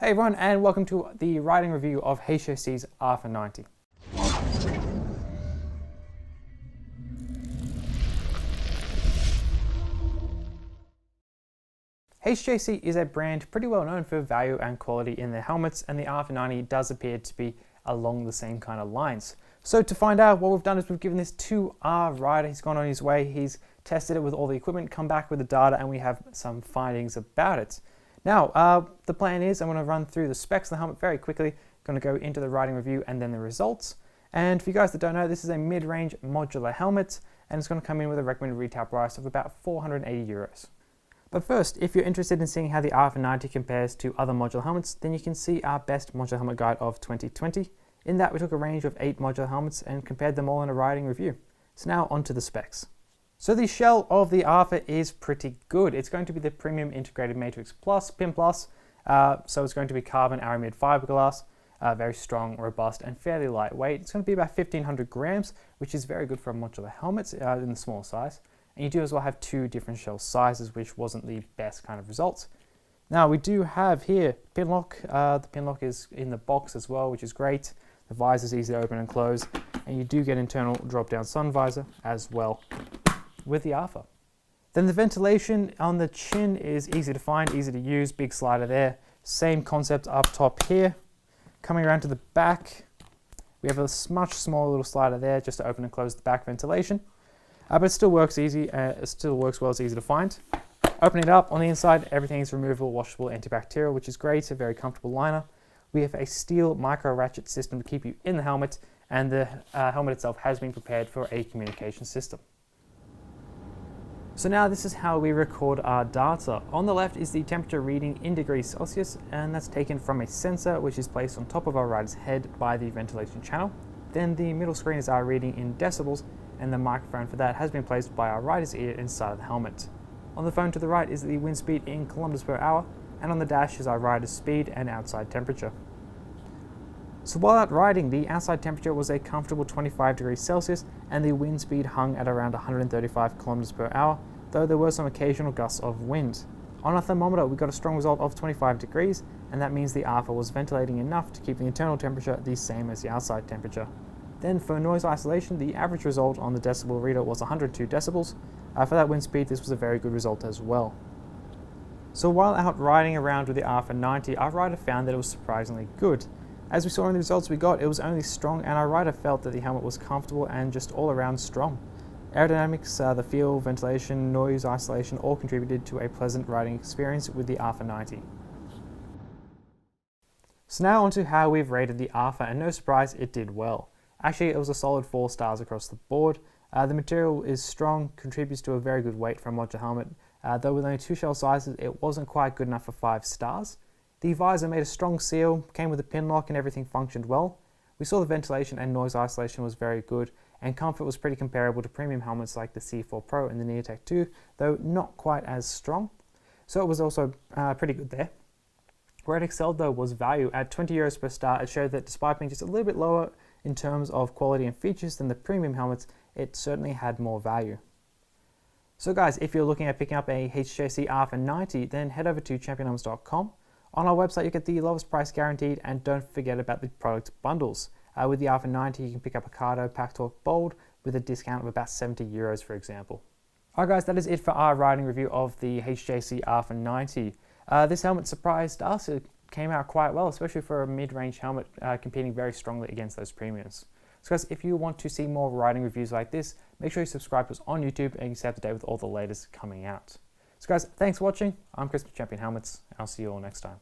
Hey everyone, and welcome to the riding review of HJC's RPHA-90. HJC is a brand pretty well known for value and quality in their helmets, and the RPHA-90 does appear to be along the same kind of lines. So to find out, what we've done is we've given this to our rider. He's gone on his way, he's tested it with all the equipment, come back with the data, and we have some findings about it. Now, the plan is I'm going to run through the specs of the helmet very quickly, going to go into the riding review and then the results. And for you guys that don't know, this is a mid-range modular helmet, and it's going to come in with a recommended retail price of about 480 euros. But first, if you're interested in seeing how the RPHA-90 compares to other modular helmets, then you can see our best modular helmet guide of 2020. In that, we took a range of 8 modular helmets and compared them all in a riding review. So now onto the specs. So the shell of the RPHA is pretty good. It's going to be the Premium Integrated Matrix Plus, P.I.M Plus, so it's going to be carbon aramid fiberglass, very strong, robust, and fairly lightweight. It's going to be about 1,500 grams, which is very good for a modular helmet in the small size. And you do as well have 2 different shell sizes, which wasn't the best kind of results. Now we do have here pin lock. The pin lock is in the box as well, which is great. The visor is easy to open and close, and you do get internal drop-down sun visor as well with the RPHA. Then the ventilation on the chin is easy to find, easy to use, big slider there. Same concept up top here. Coming around to the back, we have a much smaller little slider there just to open and close the back ventilation. But it still works easy, it still works well, it's easy to find. Opening it up, on the inside, everything is removable, washable, antibacterial, which is great, a very comfortable liner. We have a steel micro ratchet system to keep you in the helmet, and the helmet itself has been prepared for a communication system. So now this is how we record our data. On the left is the temperature reading in degrees Celsius, and that's taken from a sensor which is placed on top of our rider's head by the ventilation channel. Then the middle screen is our reading in decibels, and the microphone for that has been placed by our rider's ear inside of the helmet. On the phone to the right is the wind speed in kilometers per hour, and on the dash is our rider's speed and outside temperature. So while out riding, the outside temperature was a comfortable 25 degrees Celsius, and the wind speed hung at around 135 kilometers per hour, though there were some occasional gusts of wind. On our thermometer, we got a strong result of 25 degrees, and that means the RPHA was ventilating enough to keep the internal temperature the same as the outside temperature. Then for noise isolation, the average result on the decibel reader was 102 decibels. For that wind speed, this was a very good result as well. So while out riding around with the RPHA-90, our rider found that it was surprisingly good. As we saw in the results we got, it was only strong, and our rider felt that the helmet was comfortable and just all around strong. Aerodynamics, the feel, ventilation, noise isolation all contributed to a pleasant riding experience with the RPHA-90. So now onto how we've rated the RPHA, and no surprise, it did well. Actually, it was a solid 4 stars across the board. The material is strong, contributes to a very good weight for a modular helmet, though with only 2 shell sizes, it wasn't quite good enough for 5 stars. The visor made a strong seal, came with a pin lock, and everything functioned well. We saw the ventilation and noise isolation was very good, and comfort was pretty comparable to premium helmets like the C4 Pro and the Neotec II, though not quite as strong. So it was also pretty good there. Where it excelled though was value. At 20 euros per star, it showed that despite being just a little bit lower in terms of quality and features than the premium helmets, it certainly had more value. So guys, if you're looking at picking up a HJC RPHA-90, then head over to championhelmets.com. On our website, you get the lowest price guaranteed, and don't forget about the product bundles. With the RPHA-90, you can pick up a Cardo Pack Torque Bold with a discount of about 70 euros, for example. Alright guys, that is it for our riding review of the HJC RPHA-90. This helmet surprised us. It came out quite well, especially for a mid-range helmet, competing very strongly against those premiums. So guys, if you want to see more riding reviews like this, make sure you subscribe to us on YouTube and you stay up to date with all the latest coming out. So guys, thanks for watching. I'm Chris with Champion Helmets, and I'll see you all next time.